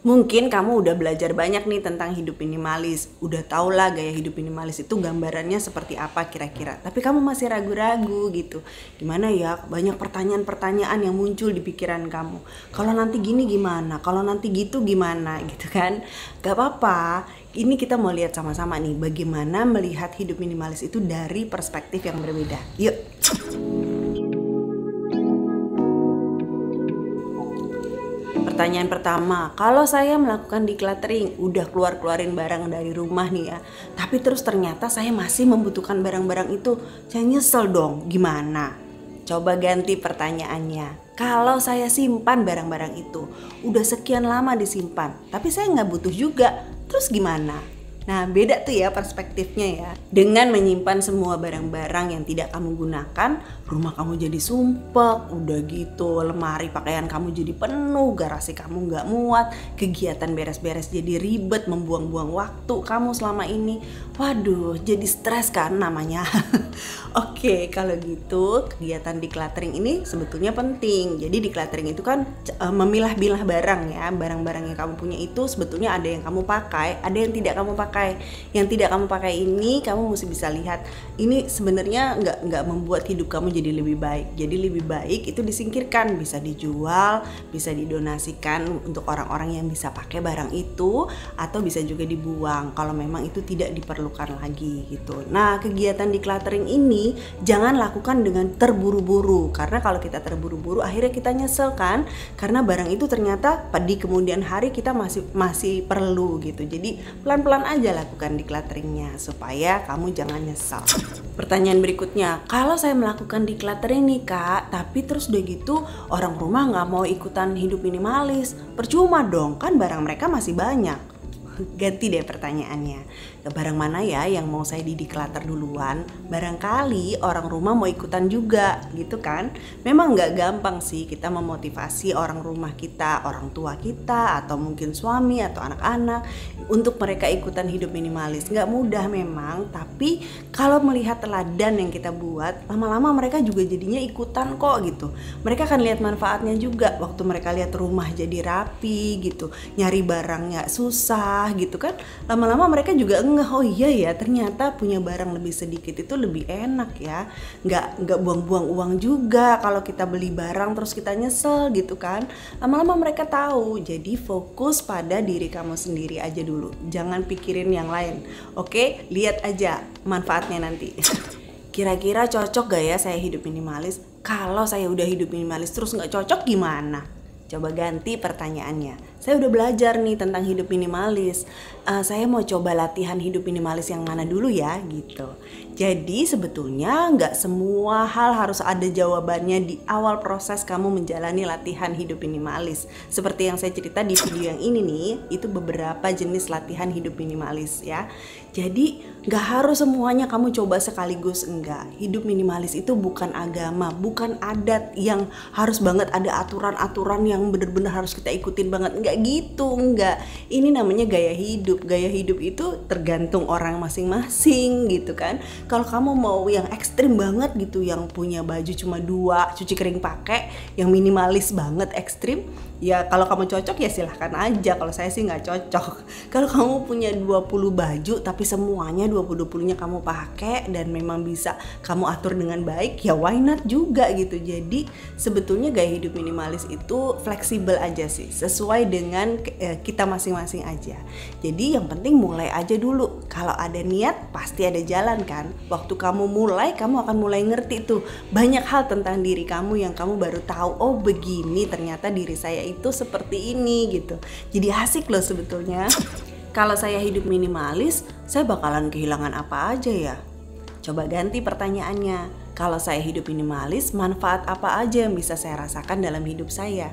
Mungkin kamu udah belajar banyak nih tentang hidup minimalis, udah tau lah gaya hidup minimalis itu gambarannya seperti apa kira-kira. Tapi kamu masih ragu-ragu gitu. Gimana ya? Banyak pertanyaan-pertanyaan yang muncul di pikiran kamu. Kalau nanti gini gimana? Kalau nanti gitu gimana? Gitu kan? Gak apa-apa. Ini kita mau lihat sama-sama nih bagaimana melihat hidup minimalis itu dari perspektif yang berbeda. Yuk. Pertanyaan pertama, kalau saya melakukan decluttering, udah keluarin barang dari rumah nih ya, tapi terus ternyata saya masih membutuhkan barang-barang itu, saya nyesel dong, gimana? Coba ganti pertanyaannya. Kalau saya simpan barang-barang itu, udah sekian lama disimpan, tapi saya nggak butuh juga, terus gimana? Nah, beda tuh ya perspektifnya ya. Dengan menyimpan semua barang-barang yang tidak kamu gunakan, rumah kamu jadi sumpek, udah gitu lemari pakaian kamu jadi penuh, garasi kamu nggak muat, kegiatan beres-beres jadi ribet, membuang-buang waktu kamu selama ini. Waduh, jadi stres kan namanya. Oke, kalau gitu kegiatan decluttering ini sebetulnya penting. Jadi decluttering itu kan memilah-milah barang ya. Barang-barang yang kamu punya itu sebetulnya ada yang kamu pakai, ada yang tidak kamu pakai. Yang tidak kamu pakai ini kamu mesti bisa lihat. Ini sebenarnya nggak membuat hidup kamu jadi lebih baik. Jadi lebih baik itu disingkirkan, bisa dijual, bisa didonasikan untuk orang-orang yang bisa pakai barang itu, atau bisa juga dibuang kalau memang itu tidak diperlukan lagi gitu. Nah, kegiatan decluttering ini jangan lakukan dengan terburu-buru, karena kalau kita terburu-buru akhirnya kita nyesel kan, karena barang itu ternyata di kemudian hari kita masih perlu gitu. Jadi pelan-pelan aja lakukan declutteringnya supaya kamu jangan nyesal. Pertanyaan berikutnya, kalau saya melakukan decluttering nih kak, tapi terus udah gitu orang rumah nggak mau ikutan hidup minimalis, percuma dong, kan barang mereka masih banyak. Ganti deh pertanyaannya, barang mana ya yang mau saya di-declutter duluan? Barangkali orang rumah mau ikutan juga gitu kan. Memang gak gampang sih kita memotivasi orang rumah kita, orang tua kita, atau mungkin suami atau anak-anak untuk mereka ikutan hidup minimalis. Gak mudah memang, tapi kalau melihat teladan yang kita buat, lama-lama mereka juga jadinya ikutan kok gitu. Mereka akan lihat manfaatnya juga waktu mereka lihat rumah jadi rapi gitu, nyari barangnya susah gitu kan, lama-lama mereka juga oh iya ya ternyata punya barang lebih sedikit itu lebih enak ya, nggak buang-buang uang juga kalau kita beli barang terus kita nyesel gitu kan. Lama-lama mereka tahu. Jadi fokus pada diri kamu sendiri aja dulu, jangan pikirin yang lain. Oke, lihat aja manfaatnya nanti. Kira-kira cocok gak ya saya hidup minimalis? Kalau saya udah hidup minimalis terus nggak cocok gimana? Coba ganti pertanyaannya. Saya udah belajar nih tentang hidup minimalis. Saya mau coba latihan hidup minimalis yang mana dulu ya gitu. Jadi sebetulnya nggak semua hal harus ada jawabannya di awal proses kamu menjalani latihan hidup minimalis. Seperti yang saya cerita di video yang ini nih, itu beberapa jenis latihan hidup minimalis ya. Jadi nggak harus semuanya kamu coba sekaligus, enggak. Hidup minimalis itu bukan agama, bukan adat yang harus banget ada aturan-aturan yang benar-benar harus kita ikutin banget. Enggak gitu, enggak. Ini namanya gaya hidup. Gaya hidup itu tergantung orang masing-masing gitu kan. Kalau kamu mau yang ekstrim banget gitu, yang punya baju cuma 2, cuci kering pakai, yang minimalis banget ekstrim, ya kalau kamu cocok ya silahkan aja. Kalau saya sih nggak cocok. Kalau kamu punya 20 baju tapi semuanya 20-20-nya kamu pakai dan memang bisa kamu atur dengan baik, ya why not juga gitu. Jadi sebetulnya gaya hidup minimalis itu fleksibel aja sih, sesuai dengan kita masing-masing aja. Jadi yang penting mulai aja dulu. Kalau ada niat pasti ada jalan kan. Waktu kamu mulai, kamu akan mulai ngerti tuh banyak hal tentang diri kamu yang kamu baru tahu, oh begini ternyata diri saya itu seperti ini gitu. Jadi asik loh sebetulnya. Kalau saya hidup minimalis, saya bakalan kehilangan apa aja ya? Coba ganti pertanyaannya. Kalau saya hidup minimalis, manfaat apa aja yang bisa saya rasakan dalam hidup saya?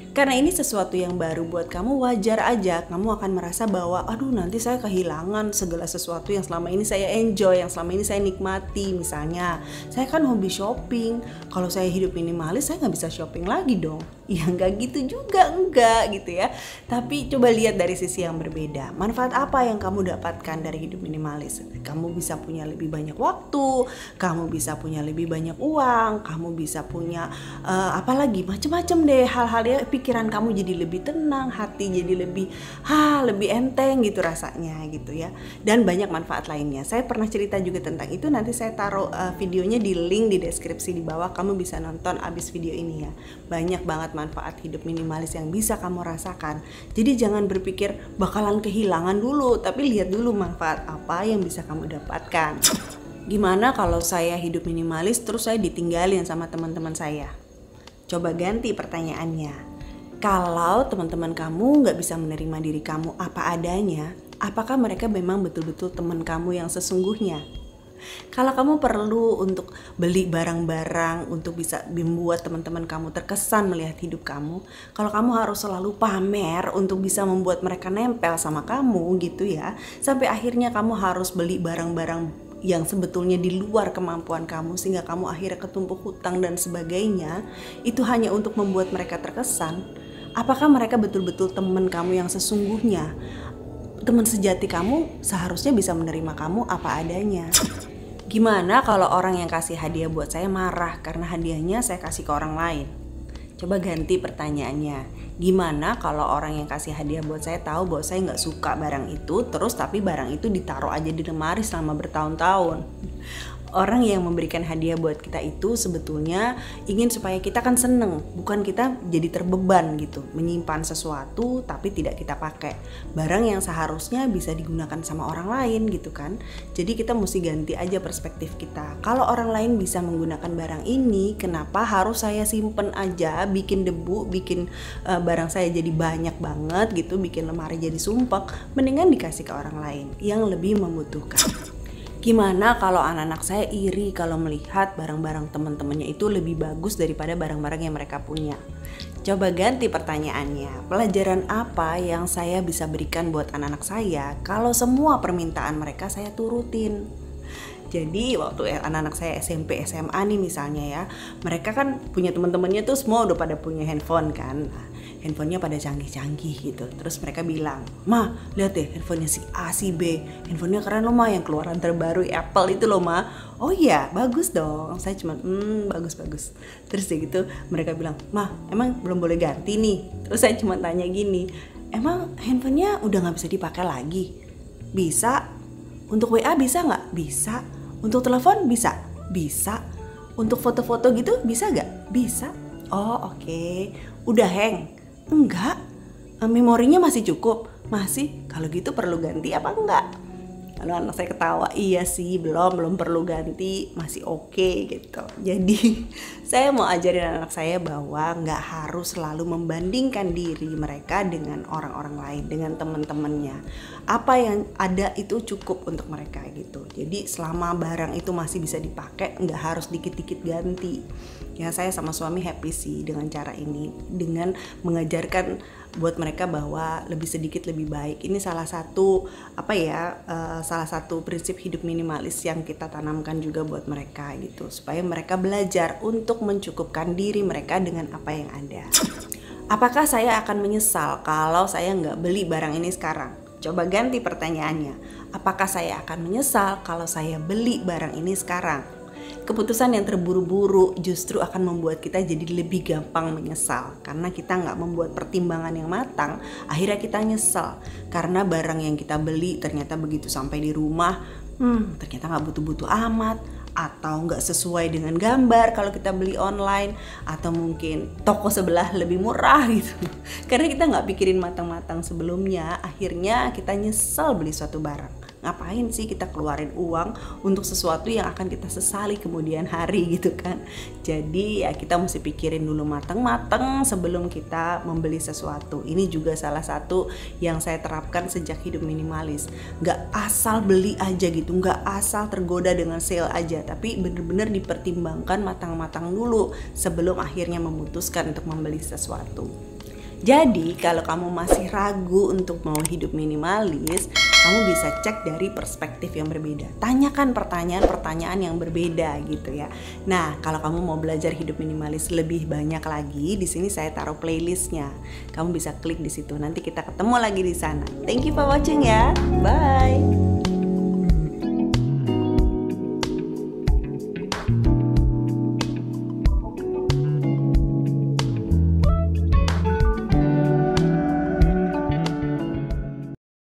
Karena ini sesuatu yang baru buat kamu, wajar aja kamu akan merasa bahwa aduh nanti saya kehilangan segala sesuatu yang selama ini saya enjoy, yang selama ini saya nikmati. Misalnya saya kan hobi shopping, kalau saya hidup minimalis saya nggak bisa shopping lagi dong. Ya nggak gitu juga, enggak gitu ya. Tapi coba lihat dari sisi yang berbeda. Manfaat apa yang kamu dapatkan dari hidup minimalis? Kamu bisa punya lebih banyak waktu, kamu bisa punya lebih banyak uang, kamu bisa punya apalagi macam-macam deh hal-hal ya. Pikiran kamu jadi lebih tenang, hati jadi lebih enteng gitu rasanya gitu ya. Dan banyak manfaat lainnya. Saya pernah cerita juga tentang itu, nanti saya taruh videonya di link di deskripsi di bawah, kamu bisa nonton abis video ini ya. Banyak banget manfaat hidup minimalis yang bisa kamu rasakan. Jadi jangan berpikir bakalan kehilangan dulu, tapi lihat dulu manfaat apa yang bisa kamu dapatkan. Gimana kalau saya hidup minimalis terus saya ditinggalin sama teman-teman saya? Coba ganti pertanyaannya. Kalau teman-teman kamu nggak bisa menerima diri kamu apa adanya, apakah mereka memang betul-betul teman kamu yang sesungguhnya? Kalau kamu perlu untuk beli barang-barang untuk bisa membuat teman-teman kamu terkesan melihat hidup kamu, kalau kamu harus selalu pamer untuk bisa membuat mereka nempel sama kamu gitu ya, sampai akhirnya kamu harus beli barang-barang yang sebetulnya di luar kemampuan kamu sehingga kamu akhirnya ketumpuk hutang dan sebagainya, itu hanya untuk membuat mereka terkesan. Apakah mereka betul-betul teman kamu yang sesungguhnya? Teman sejati kamu seharusnya bisa menerima kamu apa adanya. Gimana kalau orang yang kasih hadiah buat saya marah karena hadiahnya saya kasih ke orang lain? Coba ganti pertanyaannya. Gimana kalau orang yang kasih hadiah buat saya tahu bahwa saya nggak suka barang itu, terus tapi barang itu ditaruh aja di lemari selama bertahun-tahun? Orang yang memberikan hadiah buat kita itu sebetulnya ingin supaya kita kan seneng, bukan kita jadi terbeban gitu, menyimpan sesuatu tapi tidak kita pakai. Barang yang seharusnya bisa digunakan sama orang lain gitu kan. Jadi kita mesti ganti aja perspektif kita. Kalau orang lain bisa menggunakan barang ini, kenapa harus saya simpen aja, bikin debu, bikin barang saya jadi banyak banget gitu, bikin lemari jadi sumpek. Mendingan dikasih ke orang lain yang lebih membutuhkan. Gimana kalau anak-anak saya iri kalau melihat barang-barang teman-temannya itu lebih bagus daripada barang-barang yang mereka punya? Coba ganti pertanyaannya. Pelajaran apa yang saya bisa berikan buat anak-anak saya kalau semua permintaan mereka saya turutin? Jadi waktu anak-anak saya SMP, SMA nih misalnya ya, mereka kan punya teman-temannya tuh semua udah pada punya handphone kan. Nah, handphonenya pada canggih-canggih gitu. Terus mereka bilang, "Ma, lihat deh handphonenya si A, si B. Handphonenya keren loh Ma, yang keluaran terbaru Apple itu loh Ma." "Oh iya, bagus dong." Saya cuma, bagus-bagus. Terus gitu mereka bilang, "Ma, emang belum boleh ganti nih?" Terus saya cuma tanya gini, "Emang handphonenya udah gak bisa dipakai lagi?" "Bisa." "Untuk WA bisa gak?" "Bisa." "Untuk telepon bisa?" "Bisa." "Untuk foto-foto gitu bisa gak?" "Bisa." "Oh oke. Udah hang?" "Enggak." "Memorinya masih cukup?" "Masih." "Kalau gitu perlu ganti apa enggak?" Lalu anak saya ketawa, "Iya sih, belum perlu ganti, masih oke gitu." Jadi saya mau ajarin anak saya bahwa nggak harus selalu membandingkan diri mereka dengan orang-orang lain, dengan teman-temannya. Apa yang ada itu cukup untuk mereka gitu. Jadi selama barang itu masih bisa dipakai, nggak harus dikit-dikit ganti. Ya saya sama suami happy sih dengan cara ini, dengan mengajarkan buat mereka bahwa lebih sedikit lebih baik. Ini salah satu salah satu prinsip hidup minimalis yang kita tanamkan juga buat mereka gitu, supaya mereka belajar untuk mencukupkan diri mereka dengan apa yang ada. Apakah saya akan menyesal kalau saya nggak beli barang ini sekarang? Coba ganti pertanyaannya. Apakah saya akan menyesal kalau saya beli barang ini sekarang? Keputusan yang terburu-buru justru akan membuat kita jadi lebih gampang menyesal, karena kita nggak membuat pertimbangan yang matang. Akhirnya kita nyesal karena barang yang kita beli ternyata begitu sampai di rumah ternyata nggak butuh-butuh amat, atau nggak sesuai dengan gambar kalau kita beli online, atau mungkin toko sebelah lebih murah gitu. Karena kita nggak pikirin matang-matang sebelumnya, akhirnya kita nyesel beli suatu barang. Ngapain sih kita keluarin uang untuk sesuatu yang akan kita sesali kemudian hari gitu kan. Jadi ya kita mesti pikirin dulu matang-matang sebelum kita membeli sesuatu. Ini juga salah satu yang saya terapkan sejak hidup minimalis. Gak asal beli aja gitu, gak asal tergoda dengan sale aja, tapi bener-bener dipertimbangkan matang-matang dulu sebelum akhirnya memutuskan untuk membeli sesuatu. Jadi kalau kamu masih ragu untuk mau hidup minimalis, kamu bisa cek dari perspektif yang berbeda. Tanyakan pertanyaan-pertanyaan yang berbeda gitu ya. Nah, kalau kamu mau belajar hidup minimalis lebih banyak lagi, di sini saya taruh playlistnya. Kamu bisa klik di situ. Nanti kita ketemu lagi di sana. Thank you for watching ya. Bye.